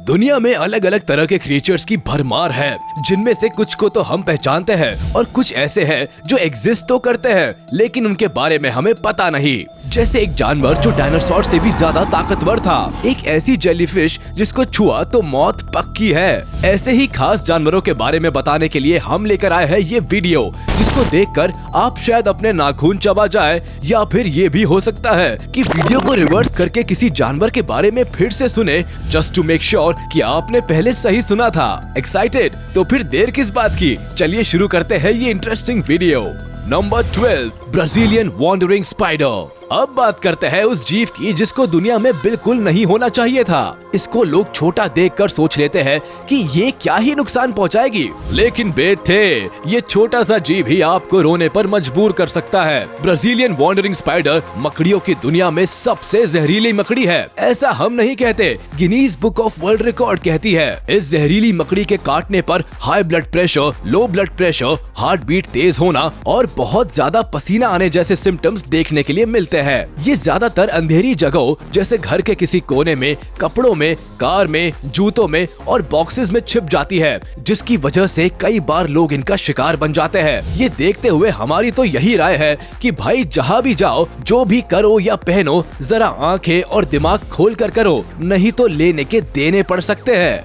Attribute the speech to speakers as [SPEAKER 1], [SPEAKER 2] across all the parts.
[SPEAKER 1] दुनिया में अलग अलग तरह के क्रिएचर्स की भरमार है, जिनमें से कुछ को तो हम पहचानते हैं और कुछ ऐसे हैं जो एग्जिस्ट तो करते हैं लेकिन उनके बारे में हमें पता नहीं। जैसे एक जानवर जो डायनासोर से भी ज्यादा ताकतवर था, एक ऐसी जेलीफिश जिसको छुआ तो मौत पक्की है। ऐसे ही खास जानवरों के बारे में बताने के लिए हम लेकर आए हैं ये वीडियो, जिसको देखकर आप शायद अपने नाखून चबा जाए, या फिर ये भी हो सकता है कि वीडियो को रिवर्स करके किसी जानवर के बारे में फिर से सुने, जस्ट टू मेक श्योर कि आपने पहले सही सुना था। एक्साइटेड? तो फिर देर किस बात की, चलिए शुरू करते हैं ये interesting video. Number 12, Brazilian wandering spider. अब बात करते हैं उस जीव की जिसको दुनिया में बिल्कुल नहीं होना चाहिए था। इसको लोग छोटा देखकर सोच लेते हैं कि ये क्या ही नुकसान पहुंचाएगी, लेकिन बेटे ये छोटा सा जीव ही आपको रोने पर मजबूर कर सकता है। ब्राजीलियन वॉन्डरिंग स्पाइडर मकड़ियों की दुनिया में सबसे जहरीली मकड़ी है। ऐसा हम नहीं कहते, Guinness book of world record कहती है। इस जहरीली मकड़ी के काटने पर high blood pressure, low blood pressure, heart beat तेज होना और बहुत ज्यादा पसीना आने जैसे सिम्टम्स देखने के लिए मिलते हैं। ये ज्यादातर अंधेरी जगहों जैसे घर के किसी कोने में, कपड़ों में, कार में, जूतों में और बॉक्सेस में छिप जाती है, जिसकी वजह से कई बार लोग इनका शिकार बन जाते हैं। ये देखते हुए हमारी तो यही राय है कि भाई जहाँ भी जाओ, जो भी करो या पहनो, जरा आंखें और दिमाग खोल कर करो, नहीं तो लेने के देने पड़ सकते हैं।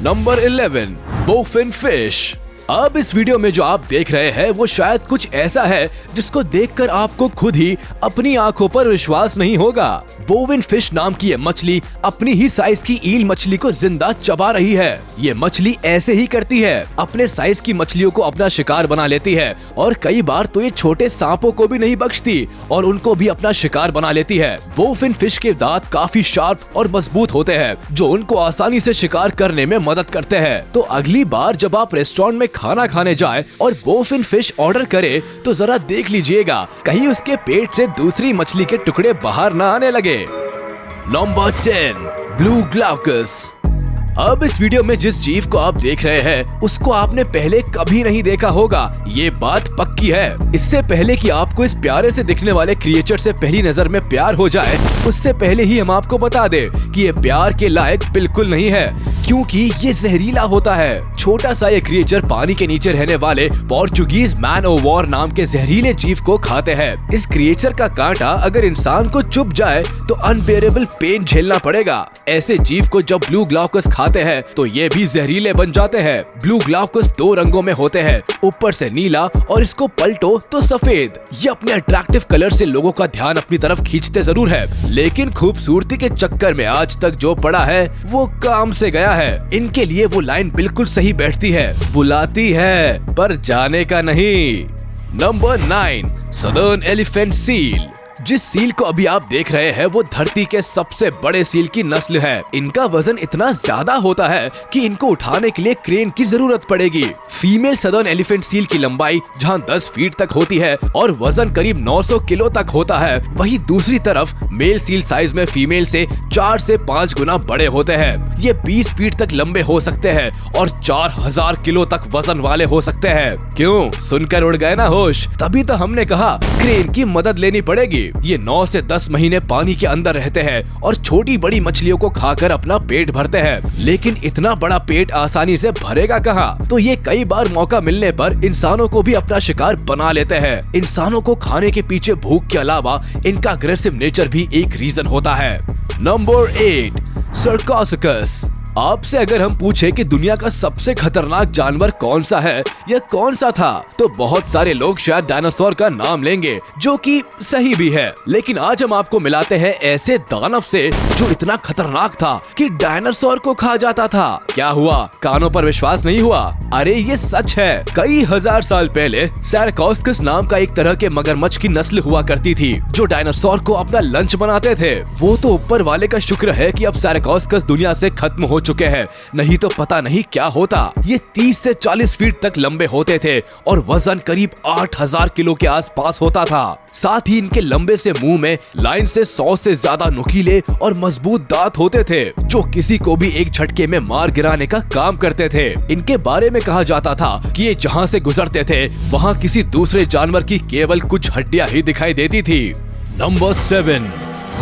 [SPEAKER 1] Number 11, bowfin fish. अब इस वीडियो में जो आप देख रहे हैं वो शायद कुछ ऐसा है जिसको देखकर आपको खुद ही अपनी आंखों पर विश्वास नहीं होगा। बोविन फिश नाम की ये मछली अपनी ही साइज की ईल मछली को जिंदा चबा रही है। ये मछली ऐसे ही करती है, अपने साइज की मछलियों को अपना शिकार बना लेती है और कई बार तो ये छोटे सांपों को भी नहीं बख्शती और उनको भी अपना शिकार बना लेती है। बोफिन फिश के दांत काफी शार्प और मजबूत होते हैं, जो उनको आसानी से शिकार करने में मदद करते हैं। तो अगली बार जब आप रेस्टोरेंट में खाना खाने जाए और बोफिन फिश ऑर्डर करे तो जरा देख लीजिएगा कहीं उसके पेट से दूसरी मछली के टुकड़े बाहर ना आने लगे। Number 10, blue glaucus. अब इस वीडियो में जिस जीव को आप देख रहे हैं उसको आपने पहले कभी नहीं देखा होगा, ये बात पक्की है। इससे पहले कि आपको इस प्यारे से दिखने वाले क्रिएचर से पहली नजर में प्यार हो जाए, उससे पहले ही हम आपको बता दें कि ये प्यार के लायक बिल्कुल नहीं है, क्योंकि ये जहरीला होता है। छोटा सा ये क्रिएचर पानी के नीचे रहने वाले पोर्चुगीज मैन ओ वॉर नाम के जहरीले जीव को खाते हैं। इस क्रिएचर का कांटा अगर इंसान को चुभ जाए तो अनबेरेबल पेन झेलना पड़ेगा। ऐसे जीव को जब ब्लू ग्लाउकस खाते हैं तो ये भी जहरीले बन जाते हैं। ब्लू ग्लाउकस 2 रंगों में होते हैं, ऊपर से नीला और इसको पलटो तो सफेद। ये अपने अट्रैक्टिव कलर से लोगों का ध्यान अपनी तरफ खींचते जरूर है, लेकिन खूबसूरती के चक्कर में आज तक जो पड़ा है वो काम से गया है। इनके लिए वो लाइन बिल्कुल सही बैठती है, बुलाती है पर जाने का नहीं। Number 9, southern elephant seal. जिस सील को अभी आप देख रहे हैं वो धरती के सबसे बड़े सील की नस्ल है। इनका वजन इतना ज्यादा होता है कि इनको उठाने के लिए क्रेन की जरूरत पड़ेगी। फीमेल सदर्न एलिफेंट सील की लंबाई जहां 10 फीट तक होती है और वजन करीब 900 किलो तक होता है, वहीं दूसरी तरफ मेल सील साइज में फीमेल से 4 से 5 गुना बड़े होते हैं। ये 20 फीट तक लंबे हो सकते हैं और 4000 किलो तक वजन वाले हो सकते हैं। क्यों, सुनकर उड़ गए ना होश? तभी तो हमने कहा क्रेन की मदद लेनी पड़ेगी। ये 9 से 10 महीने पानी के अंदर रहते हैं और छोटी बड़ी मछलियों को खाकर अपना पेट भरते हैं, लेकिन इतना बड़ा पेट आसानी से भरेगा कहाँ? तो ये कई बार मौका मिलने पर इंसानों को भी अपना शिकार बना लेते हैं। इंसानों को खाने के पीछे भूख के अलावा इनका अग्रेसिव नेचर भी एक रीजन होता है। नंबर 8, सर्कोसकस। आपसे अगर हम पूछे कि दुनिया का सबसे खतरनाक जानवर कौन सा है या कौन सा था, तो बहुत सारे लोग शायद डायनासोर का नाम लेंगे, जो कि सही भी है। लेकिन आज हम आपको मिलाते हैं ऐसे दानव से जो इतना खतरनाक था कि डायनासोर को खा जाता था। क्या हुआ, कानों पर विश्वास नहीं हुआ? अरे ये सच है। कई हजार साल पहले सैरकोस्कस नाम का एक तरह के मगरमच्छ की नस्ल हुआ करती थी, जो डायनासोर को अपना लंच बनाते थे। वो तो ऊपर वाले का शुक्र है कि अब सैरकोस्कस दुनिया से खत्म हो चुके हैं, नहीं तो पता नहीं क्या होता। ये 30 से 40 फीट तक लंबे होते थे और वजन करीब 8000 किलो के आसपास होता था। साथ ही इनके लंबे से मुंह में लाइन से 100 से ज्यादा नुकीले और मजबूत दांत होते थे, जो किसी को भी एक झटके में मार गिराने का काम करते थे। इनके बारे में कहा जाता था कि ये जहां से गुजरते थे वहां किसी दूसरे जानवर की केवल कुछ हड्डियां ही दिखाई देती थी। Number 7,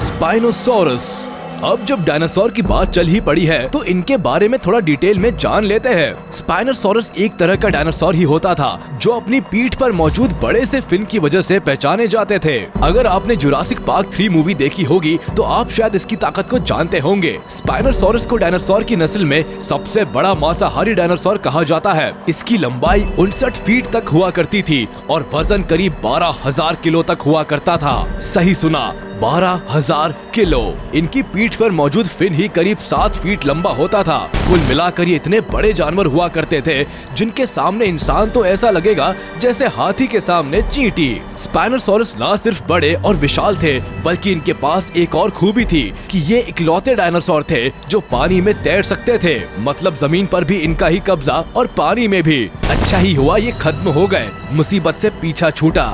[SPEAKER 1] spinosaurus. अब जब डायनासोर की बात चल ही पड़ी है तो इनके बारे में थोड़ा डिटेल में जान लेते हैं। स्पाइनोसॉरस एक तरह का डायनासोर ही होता था जो अपनी पीठ पर मौजूद बड़े से फिन की वजह से पहचाने जाते थे। अगर आपने जुरासिक पार्क 3 मूवी देखी होगी तो आप शायद इसकी ताकत को जानते होंगे। स्पाइनोसॉरस को डायनासोर की नस्ल में सबसे बड़ा मांसाहारी डायनासोर कहा जाता है। इसकी लंबाई 59 फीट तक हुआ करती थी और वजन करीब 12,000 किलो तक हुआ करता था। सही सुना, 12,000 किलो। इनकी पीठ पर मौजूद फिन ही करीब 7 फीट लंबा होता था। कुल मिलाकर ये इतने बड़े जानवर हुआ करते थे जिनके सामने इंसान तो ऐसा लगेगा जैसे हाथी के सामने चींटी। स्पाइनोसॉरस ना सिर्फ बड़े और विशाल थे बल्कि इनके पास एक और खूबी थी कि ये इकलौते डायनासोर थे जो पानी में तैर सकते थे। मतलब जमीन पर भी इनका ही कब्जा और पानी में भी। अच्छा ही हुआ ये खत्म हो गए, मुसीबत से पीछा छूटा।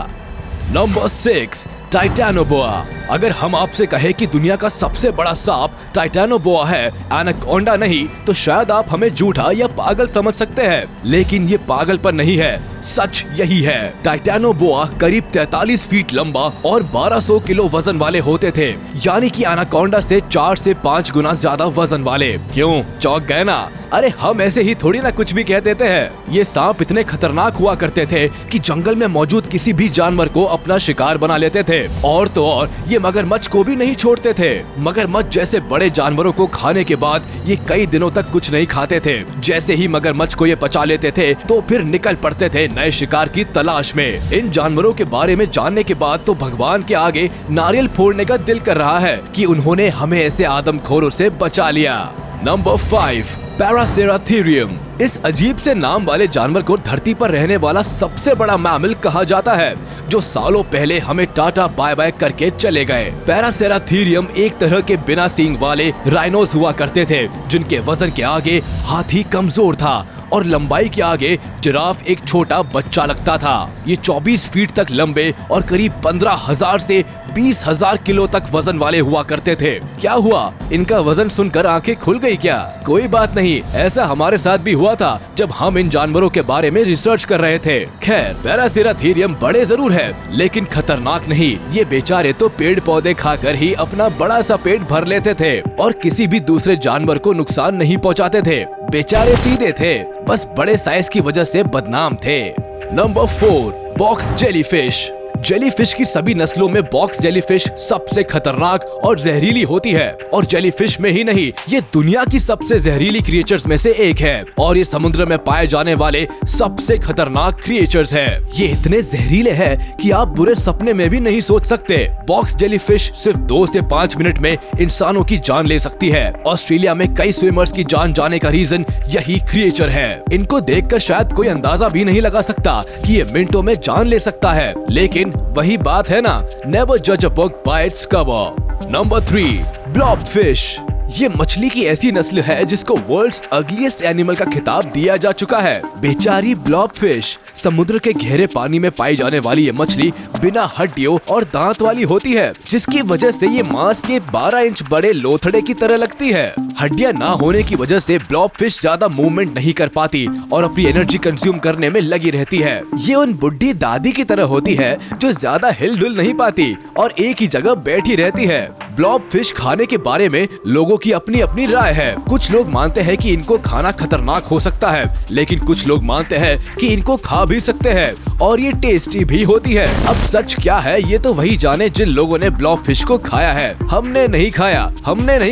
[SPEAKER 1] नंबर 6, टाइटैनोबोआ। अगर हम आपसे कहे कि दुनिया का सबसे बड़ा सांप टाइटैनोबोआ है, एनाकोंडा नहीं, तो शायद आप हमें झूठा या पागल समझ सकते हैं, लेकिन ये पागलपन नहीं है, सच यही है। टाइटैनोबोआ करीब 43 फीट लंबा और 1200 किलो वजन वाले होते थे, यानी कि एनाकोंडा से 4 से 5 गुना ज्यादा वजन वाले। क्यों, चौंक गए ना? अरे हम ऐसे ही थोड़ी ना कुछ भी कह देते हैं। ये सांप इतने खतरनाक हुआ करते थे कि जंगल में मौजूद किसी भी जानवर को अपना शिकार बना लेते थे, और तो और ये मगरमच्छ को भी नहीं छोड़ते थे। मगरमच्छ जैसे बड़े जानवरों को खाने के बाद ये कई दिनों तक कुछ नहीं खाते थे। जैसे ही मगरमच्छ को ये पचा लेते थे तो फिर निकल पड़ते थे नए शिकार की तलाश में। इन जानवरों के बारे में जानने के बाद तो भगवान के आगे नारियल फोड़ने का दिल कर रहा है कि उन्होंने हमें ऐसे आदमखोरों से बचा लिया। नंबर 5, पैरासेराथेरियम। इस अजीब से नाम वाले जानवर को धरती पर रहने वाला सबसे बड़ा मैमल कहा जाता है, जो सालों पहले हमें टाटा बाय बाय करके चले गए। पैरासेराथेरियम एक तरह के बिना सींग वाले राइनोस हुआ करते थे, जिनके वजन के आगे हाथी कमजोर था और लंबाई के आगे जिराफ एक छोटा बच्चा लगता था। ये 24 फीट तक लंबे और करीब 15,000 से 20,000 किलो तक वजन वाले हुआ करते थे। क्या हुआ, इनका वजन सुनकर आंखें खुल गई क्या? कोई बात नहीं, ऐसा हमारे साथ भी हुआ था जब हम इन जानवरों के बारे में रिसर्च कर रहे थे। खैर, पैरासेराथेरियम बड़े जरूर है लेकिन खतरनाक नहीं। ये बेचारे तो पेड़ पौधे खाकर ही अपना बड़ा सा पेट भर लेते थे और किसी भी दूसरे जानवर को नुकसान नहीं पहुंचाते थे। बेचारे सीधे थे, बस बड़े साइज की वजह से बदनाम थे। Number 4, box jellyfish. जेलीफिश की सभी नस्लों में बॉक्स जेलीफिश सबसे खतरनाक और जहरीली होती है, और जेलीफिश में ही नहीं, ये दुनिया की सबसे जहरीली क्रिएचर्स में से एक है और ये समुद्र में पाए जाने वाले सबसे खतरनाक क्रिएचर्स है। ये इतने जहरीले हैं कि आप बुरे सपने में भी नहीं सोच सकते। बॉक्स जेलीफिश सिर्फ 2 से 5 मिनट में इंसानों की जान ले सकती है। ऑस्ट्रेलिया में कई स्विमर्स की जान जाने का रीजन यही क्रिएचर है। इनको देखकर शायद कोई अंदाजा भी नहीं लगा सकता कि ये मिनटों में जान ले सकता है, लेकिन वही बात है ना, नेवर जज a book by its cover. Number 3, ब्लॉबफिश। ये मछली की ऐसी नस्ल है जिसको वर्ल्ड्स अगलीस्ट एनिमल का खिताब दिया जा चुका है। बेचारी ब्लॉबफिश। समुद्र के गहरे पानी में पाई जाने वाली ये मछली बिना हड्डियों और दांत वाली होती है, जिसकी वजह से ये मांस के 12 इंच बड़े लोथड़े की तरह लगती है। हड्डियां ना होने की वजह से ब्लॉबफिश ज्यादा मूवमेंट नहीं कर पाती और अपनी एनर्जी कंज्यूम करने में लगी रहती है। ये उन बुढ़ी दादी की तरह होती है जो ज्यादा हिलडुल नहीं पाती और एक ही जगह बैठी रहती है। ब्लॉबफिश खाने के बारे में लोगों की अपनी अपनी राय है। कुछ लोग मानते हैं कि इनको खाना खतरनाक हो सकता है, लेकिन कुछ लोग मानते हैं कि इनको खा भी सकते हैं और ये टेस्टी भी होती है। अब सच क्या है ये तो वही जाने जिन लोगों ने ब्लॉबफिश को खाया है। हमने नहीं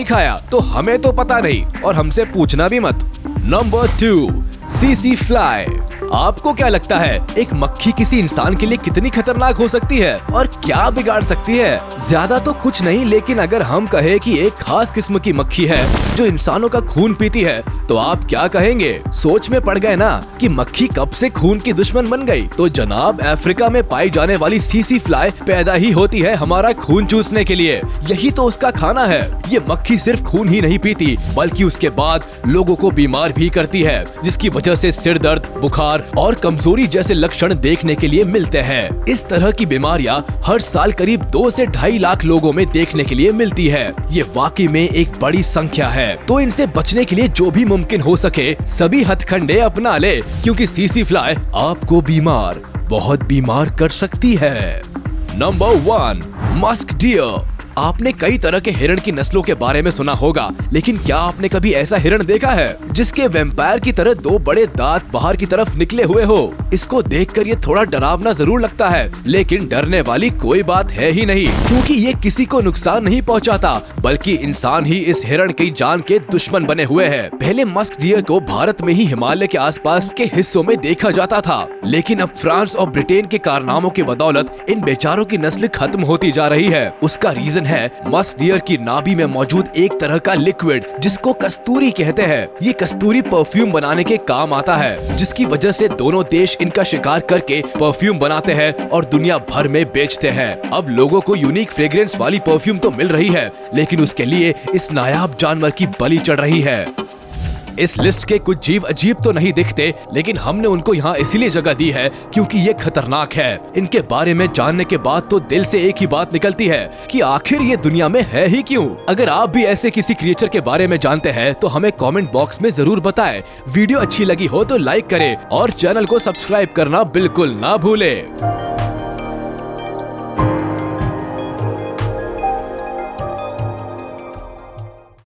[SPEAKER 1] खाया तो हमें तो पता नहीं और हमसे पूछना भी मत। Number 2, CC fly. आपको क्या लगता है एक मक्खी किसी इंसान के लिए कितनी खतरनाक हो सकती है और क्या बिगाड़ सकती है? ज्यादा तो कुछ नहीं, लेकिन अगर हम कहें कि एक खास किस्म की मक्खी है जो इंसानों का खून पीती है तो आप क्या कहेंगे? सोच में पड़ गए ना कि मक्खी कब से खून की दुश्मन बन गई? तो जनाब, अफ्रीका में पाई जाने वाली सीसी फ्लाई पैदा ही होती है हमारा खून चूसने के लिए। यही तो उसका खाना है। ये मक्खी सिर्फ खून ही नहीं पीती बल्कि उसके बाद लोगों को बीमार भी करती है, जिसकी वजह से सिर दर्द, बुखार और कमजोरी जैसे लक्षण देखने के लिए मिलते हैं। इस तरह की बीमारियां हर साल करीब 2 से 2.5 लाख लोगों में देखने के लिए मिलती है। ये वाकई में एक बड़ी संख्या है। तो इनसे बचने के लिए जो भी मुमकिन हो सके सभी हथकंडे अपना ले, क्योंकि सीसी फ्लाई आपको बहुत बीमार कर सकती है। Number 1, musk deer. आपने कई तरह के हिरण की नस्लों के बारे में सुना होगा, लेकिन क्या आपने कभी ऐसा हिरण देखा है जिसके वैम्पायर की तरह 2 बड़े दांत बाहर की तरफ निकले हुए हो? इसको देखकर ये थोड़ा डरावना जरूर लगता है, लेकिन डरने वाली कोई बात है ही नहीं, क्योंकि ये किसी को नुकसान नहीं पहुंचाता, बल्कि इंसान ही इस हिरण की जान के दुश्मन बने हुए हैं। पहले मस्क डियर को भारत में ही हिमालय के आसपास के हिस्सों में देखा जाता था, लेकिन अब फ्रांस और ब्रिटेन के कारनामों की बदौलत इन बेचारों की नस्ल खत्म होती जा रही है। उसका रीजन है मस्क डियर की नाभि में मौजूद एक तरह का लिक्विड जिसको कस्तूरी कहते हैं। ये कस्तूरी परफ्यूम बनाने के काम आता है, जिसकी वजह से दोनों देश इनका शिकार करके परफ्यूम बनाते हैं और दुनिया भर में बेचते हैं। अब लोगों को यूनिक फ्रेग्रेंस वाली परफ्यूम तो मिल रही है, लेकिन उसके लिए इस नायाब जानवर की बलि चढ़ रही है। इस लिस्ट के कुछ जीव अजीब तो नहीं दिखते, लेकिन हमने उनको यहाँ इसीलिए जगह दी है क्योंकि ये खतरनाक है। इनके बारे में जानने के बाद तो दिल से एक ही बात निकलती है कि आखिर ये दुनिया में है ही क्यों। अगर आप भी ऐसे किसी क्रिएचर के बारे में जानते हैं तो हमें कमेंट बॉक्स में जरूर बताएं। वीडियो अच्छी लगी हो तो लाइक करें और चैनल को सब्सक्राइब करना बिल्कुल ना भूलें।